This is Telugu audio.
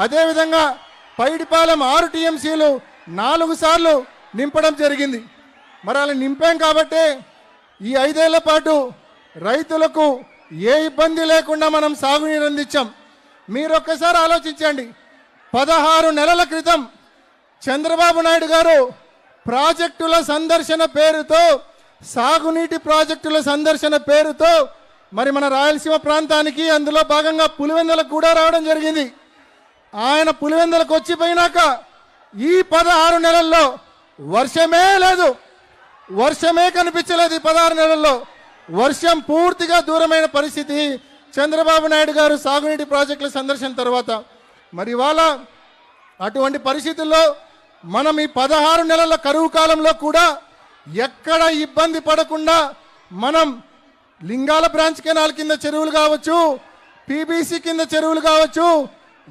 అదేవిధంగా పైడిపాలెం 6 టీఎంసీలు 4 సార్లు నింపడం జరిగింది. మరి అలా నింపాం కాబట్టి ఈ 5 ఏళ్ల పాటు రైతులకు ఏ ఇబ్బంది లేకుండా మనం సాగునీరు అందించాం. మీరు ఒక్కసారి ఆలోచించండి. 16 నెలల క్రితం చంద్రబాబు నాయుడు గారు ప్రాజెక్టుల సందర్శన పేరుతో, సాగునీటి ప్రాజెక్టుల సందర్శన పేరుతో మరి మన రాయలసీమ ప్రాంతానికి, అందులో భాగంగా పులివెందులకు కూడా రావడం జరిగింది. ఆయన పులివెందులకు వచ్చిపోయినాక ఈ 16 నెలల్లో వర్షమే లేదు, వర్షమే కనిపించలేదు. ఈ 16 నెలల్లో వర్షం పూర్తిగా దూరమైన పరిస్థితి చంద్రబాబు నాయుడు గారు సాగునీటి ప్రాజెక్టుల సందర్శన తర్వాత. మరి ఇవాళ అటువంటి పరిస్థితుల్లో మనం ఈ 16 నెలల కరువు కాలంలో కూడా ఎక్కడ ఇబ్బంది పడకుండా మనం లింగాల బ్రాంచ్ కెనాల్ కింద చెరువులు కావచ్చు, పీబీసీ కింద చెరువులు కావచ్చు,